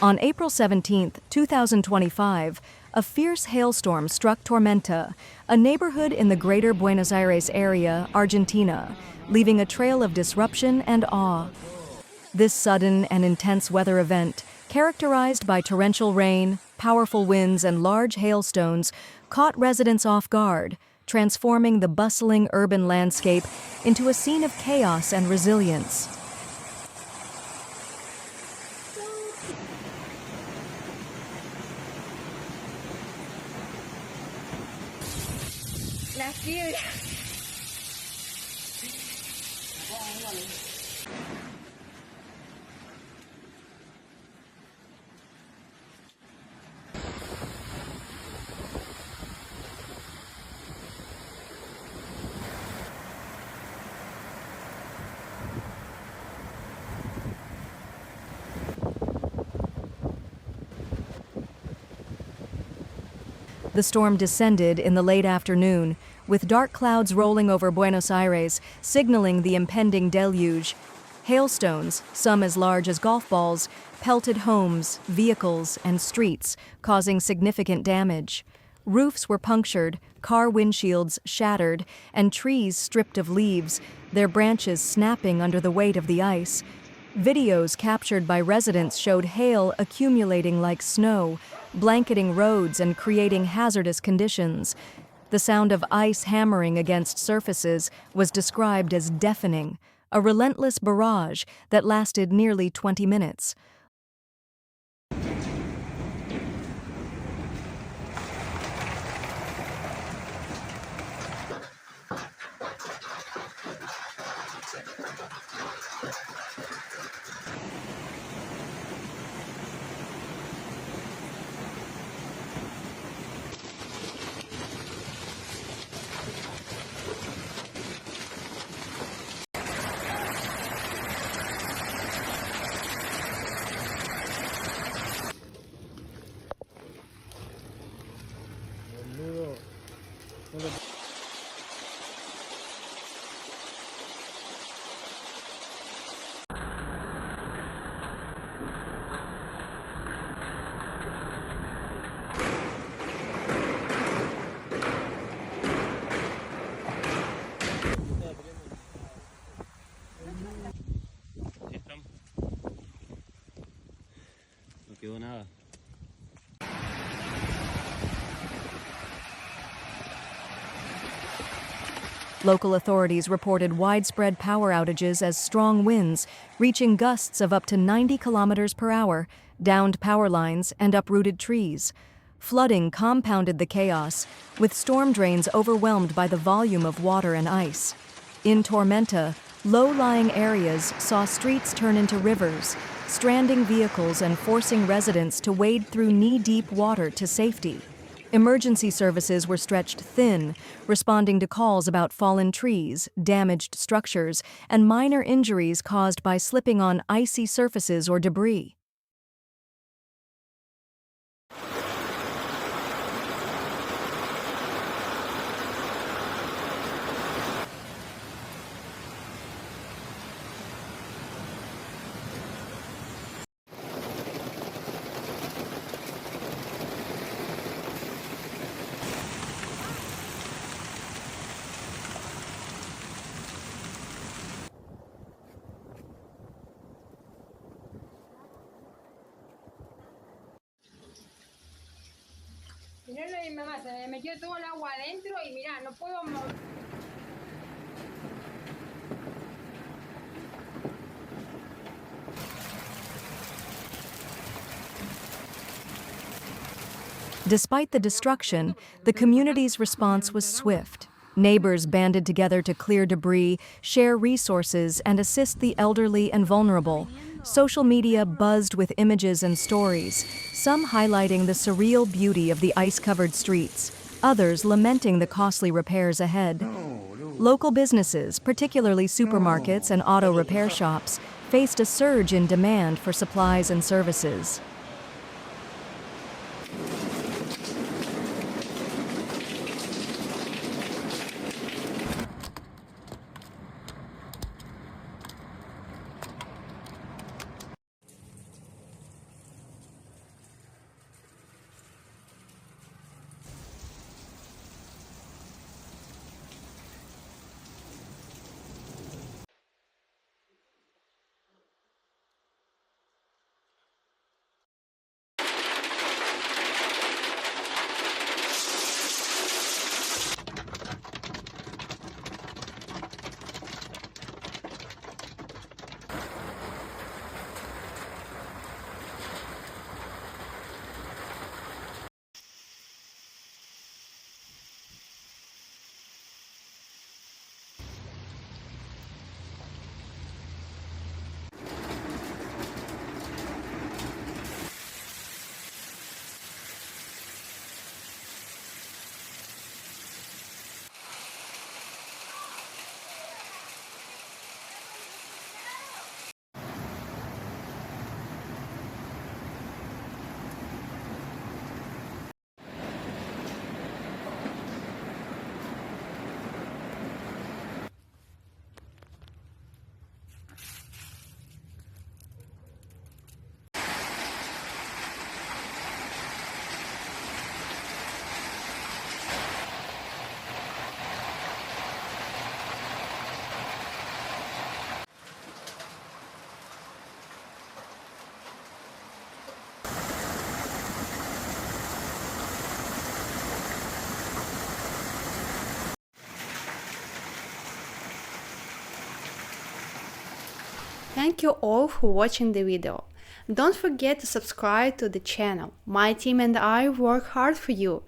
On April 17, 2025, a fierce hailstorm struck Tormenta, a neighborhood in the greater Buenos Aires area, Argentina, leaving a trail of disruption and awe. This sudden and intense weather event, characterized by torrential rain, powerful winds, and large hailstones, caught residents off guard, transforming the bustling urban landscape into a scene of chaos and resilience. La fiebre. The storm descended in the late afternoon, with dark clouds rolling over Buenos Aires, signaling the impending deluge. Hailstones, some as large as golf balls, pelted homes, vehicles, and streets, causing significant damage. Roofs were punctured, car windshields shattered, and trees stripped of leaves, their branches snapping under the weight of the ice. Videos captured by residents showed hail accumulating like snow, blanketing roads and creating hazardous conditions. The sound of ice hammering against surfaces was described as deafening, a relentless barrage that lasted nearly 20 minutes. No quedó nada. Local authorities reported widespread power outages as strong winds, reaching gusts of up to 90 kilometers per hour, downed power lines, and uprooted trees. Flooding compounded the chaos, with storm drains overwhelmed by the volume of water and ice. In Tormenta, low-lying areas saw streets turn into rivers, stranding vehicles and forcing residents to wade through knee-deep water to safety. Emergency services were stretched thin, responding to calls about fallen trees, damaged structures, and minor injuries caused by slipping on icy surfaces or debris. Mirá, mi mamá, se me metió todo el agua adentro y mirá, no puedo mover. Despite the destruction, the community's response was swift. Neighbors banded together to clear debris, share resources, and assist the elderly and vulnerable. Social media buzzed with images and stories, some highlighting the surreal beauty of the ice-covered streets, others lamenting the costly repairs ahead. Local businesses, particularly supermarkets and auto repair shops, faced a surge in demand for supplies and services. Thank you all for watching the video. Don't forget to subscribe to the channel. My team and I work hard for you,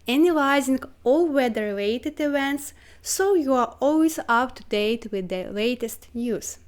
analyzing all weather-related events so you are always up to date with the latest news.